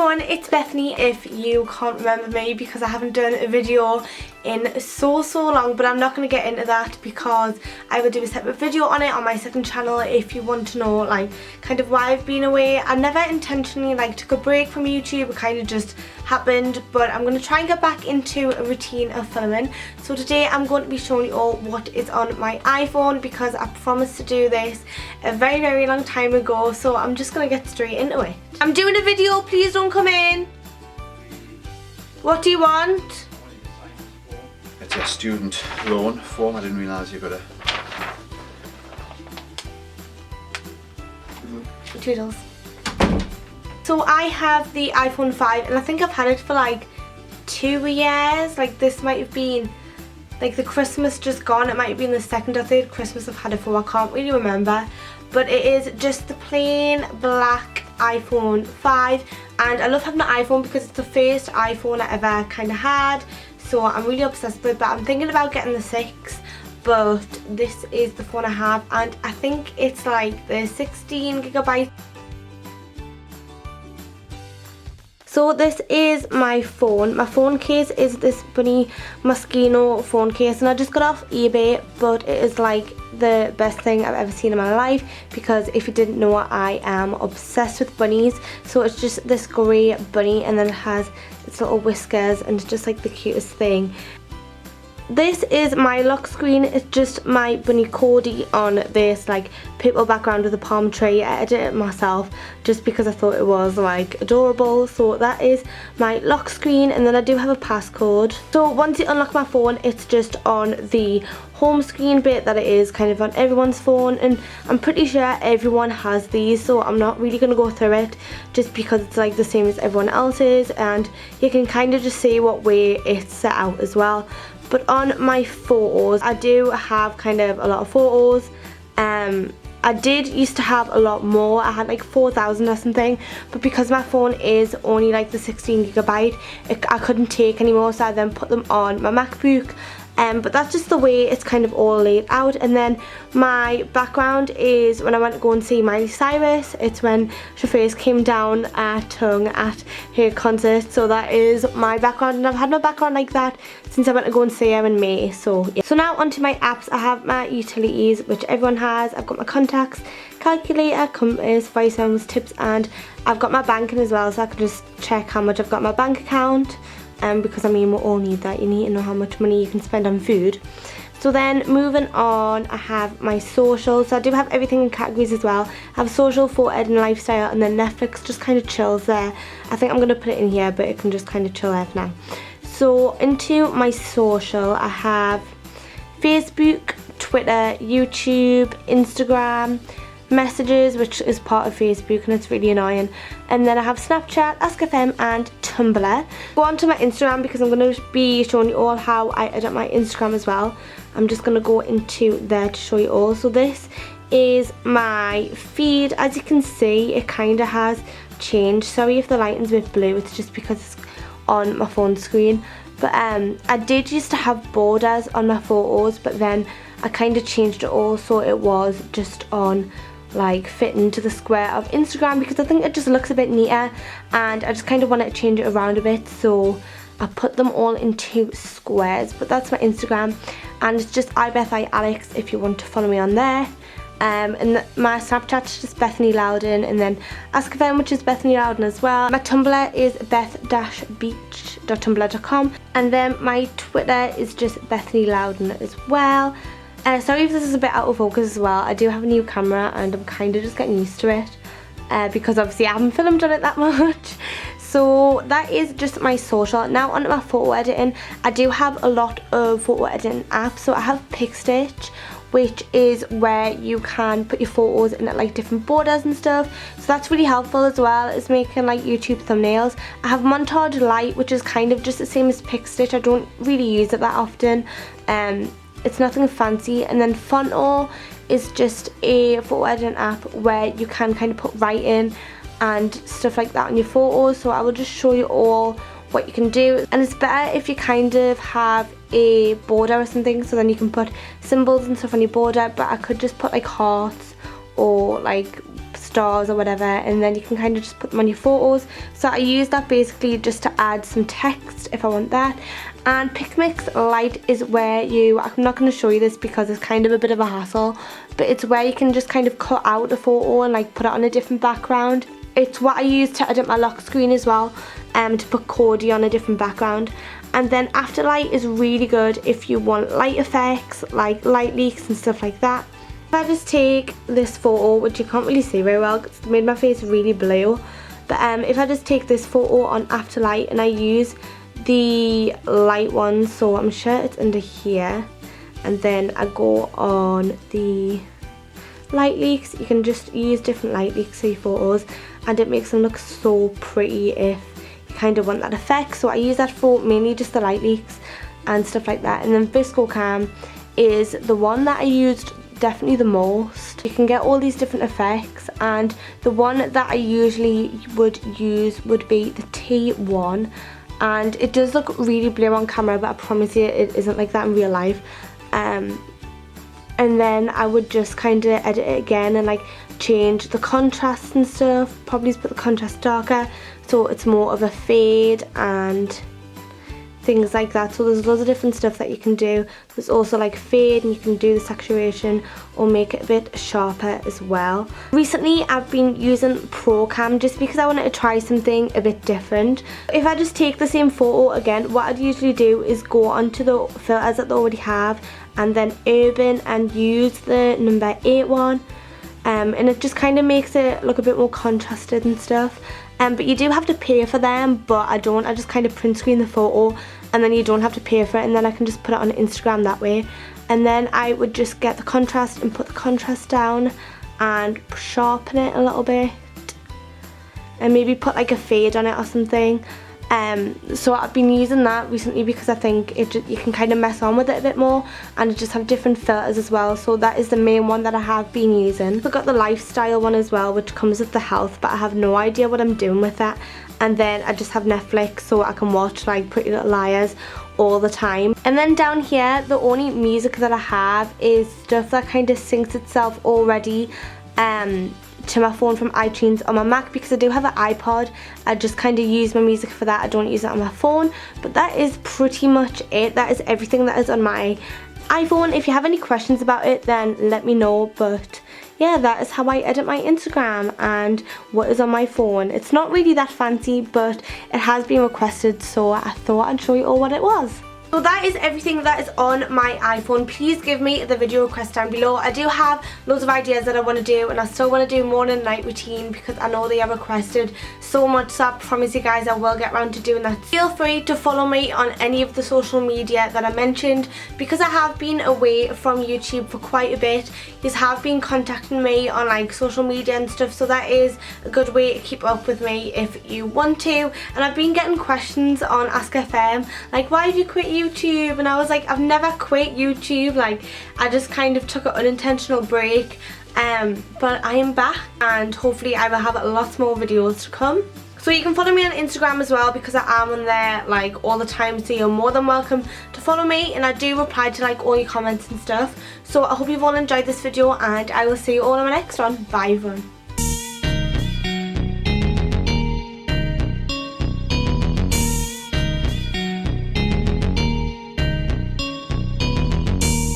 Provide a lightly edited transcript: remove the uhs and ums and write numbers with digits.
everyone, it's Bethany if you can't remember me, because I haven't done a video in so long, but I'm not going to get into that because I will do a separate video on it on my second channel if you want to know like kind of why I've been away. I never intentionally like took a break from YouTube, it kind of just happened, but I'm going to try and get back into a routine of filming. So today I'm going to be showing you all what is on my iPhone, because I promised to do this a very long time ago, so I'm just going to get straight into it. I'm doing a video, please don't come in. What do you want? It's a student loan form. I didn't realise you got a... Toodles. So I have the iPhone 5 and I think I've had it for like 2 years. Like this might have been like the Christmas just gone. It might have been the second or third Christmas I've had it for. I can't really remember. But it is just the plain black iPhone 5, and I love having an iPhone because it's the first iPhone I ever kind of had. So I'm really obsessed with it, but I'm thinking about getting the 6, but this is the phone I have, and I think it's like the 16GB. So this is my phone. My phone case is this bunny Moschino phone case, and I just got off eBay, but it is like the best thing I've ever seen in my life, because if you didn't know, I am obsessed with bunnies. So it's just this grey bunny, and then it has its little whiskers, and it's just like the cutest thing. This is my lock screen. It's just my bunny Cody on this like purple background with a palm tree. I edited it myself just because I thought it was like adorable. So that is my lock screen, and then I do have a passcode. So once you unlock my phone, it's just on the home screen bit that it is kind of on everyone's phone, and I'm pretty sure everyone has these, so I'm not really going to go through it just because it's like the same as everyone else's, and you can kind of just see what way it's set out as well. But on my photos, I do have kind of a lot of photos. I did used to have a lot more. I had like 4,000 or something, but because my phone is only like the 16GB, I couldn't take any more, so I then put them on my MacBook. But that's just the way it's kind of all laid out. And then my background is when I went to go and see Miley Cyrus. It's when she first came down at Tongue at her concert. So that is my background, and I've had my background like that since I went to go and see her in May. So yeah. So now onto my apps. I have my utilities, which everyone has. I've got my contacts, calculator, compass, voice sounds, tips, and I've got my banking as well, so I can just check how much I've got in my bank account. Because I mean, we all need that. You need to know how much money you can spend on food. So then moving on, I have my social. So I do have everything in categories as well. I have social, photo editing, lifestyle, and then Netflix just kind of chills there. I think I'm going to put it in here, but it can just kind of chill there for now. So into my social, I have Facebook, Twitter, YouTube, Instagram, messages, which is part of Facebook, and it's really annoying, and then I have Snapchat, AskFM, and Tumblr. Go on to my Instagram because I'm going to be showing you all how I edit my Instagram as well. I'm just going to go into there to show you all. So this is my feed. As you can see, it kind of has changed. Sorry if the lighting's a bit blue, it's just because it's on my phone screen. But I did used to have borders on my photos, but then I kind of changed it all so it was just on like fit into the square of Instagram, because I think it just looks a bit neater, and I just kind of want to change it around a bit, so I put them all into squares. But that's my Instagram, and it's just iBethIAlex if you want to follow me on there. And my Snapchat is just Bethany Loudon, and then AskFM, which is Bethany Loudon as well. My Tumblr is beth-beach.tumblr.com, and then my Twitter is just Bethany Loudon as well. Sorry if this is a bit out of focus as well. I do have a new camera and I'm kind of just getting used to it because obviously I haven't filmed on it that much. So that is just my social. Now onto my photo editing. I do have a lot of photo editing apps. So I have PicStitch, which is where you can put your photos in like different borders and stuff. So that's really helpful, as well as making like YouTube thumbnails. I have Montage Lite, which is kind of just the same as PicStitch. I don't really use it that often. It's nothing fancy. And then Fonto is just a photo editing app where you can kind of put writing and stuff like that on your photos. So I will just show you all what you can do, and it's better if you kind of have a border or something, so then you can put symbols and stuff on your border. But I could just put like hearts or like stars or whatever, and then you can kind of just put them on your photos. So I use that basically just to add some text if I want that. And Picmix Lite is where I'm not going to show you this because it's kind of a bit of a hassle, but it's where you can just kind of cut out a photo and like put it on a different background. It's what I use to edit my lock screen as well, to put Cody on a different background. And then Afterlight is really good if you want light effects, like light leaks and stuff like that. If I just take this photo, which you can't really see very well because it made my face really blue, but if I just take this photo on Afterlight and I use the light one, so I'm sure it's under here, and then I go on the light leaks, you can just use different light leaks for your photos and it makes them look so pretty if you kind of want that effect. So I use that for mainly just the light leaks and stuff like that. And then Visco Cam is the one that I used definitely the most. You can get all these different effects, and the one that I usually would use would be the T1, and it does look really blue on camera, but I promise you it isn't like that in real life. And then I would just kind of edit it again and like change the contrast and stuff, probably put the contrast darker so it's more of a fade and things like that. So there's loads of different stuff that you can do. There's also like fade, and you can do the saturation or make it a bit sharper as well. Recently I've been using ProCam just because I wanted to try something a bit different. If I just take the same photo again, what I'd usually do is go onto the filters that they already have and then urban and use the number 8 one, and it just kind of makes it look a bit more contrasted and stuff. But you do have to pay for them, but I don't. I just kind of print screen the photo and then you don't have to pay for it, and then I can just put it on Instagram that way. And then I would just get the contrast and put the contrast down and sharpen it a little bit and maybe put like a fade on it or something. So I've been using that recently because I think you can kind of mess on with it a bit more, and it just have different filters as well. So that is the main one that I have been using. I've got the lifestyle one as well, which comes with the health, but I have no idea what I'm doing with that. And then I just have Netflix so I can watch like Pretty Little Liars all the time. And then down here, the only music that I have is stuff that kind of syncs itself already to my phone from iTunes on my Mac, because I do have an iPod. I just kind of use my music for that. I don't use it on my phone, but that is pretty much it. That is everything that is on my iPhone. If you have any questions about it, then let me know. But yeah, that is how I edit my Instagram and what is on my phone. It's not really that fancy, but it has been requested, so I thought I'd show you all what it was. So that is everything that is on my iPhone. Please give me the video request down below. I do have loads of ideas that I want to do, and I still want to do morning and night routine because I know they have requested so much, so I promise you guys I will get around to doing that. Feel free to follow me on any of the social media that I mentioned, because I have been away from YouTube for quite a bit. You have been contacting me on like social media and stuff, so that is a good way to keep up with me if you want to. And I've been getting questions on Ask FM like, why have you quit YouTube? And I was like, I've never quit YouTube, like I just kind of took an unintentional break, but I am back and hopefully I will have lots more videos to come. So you can follow me on Instagram as well, because I am on there like all the time, so you're more than welcome to follow me, and I do reply to like all your comments and stuff. So I hope you've all enjoyed this video, and I will see you all in my next one. Bye everyone.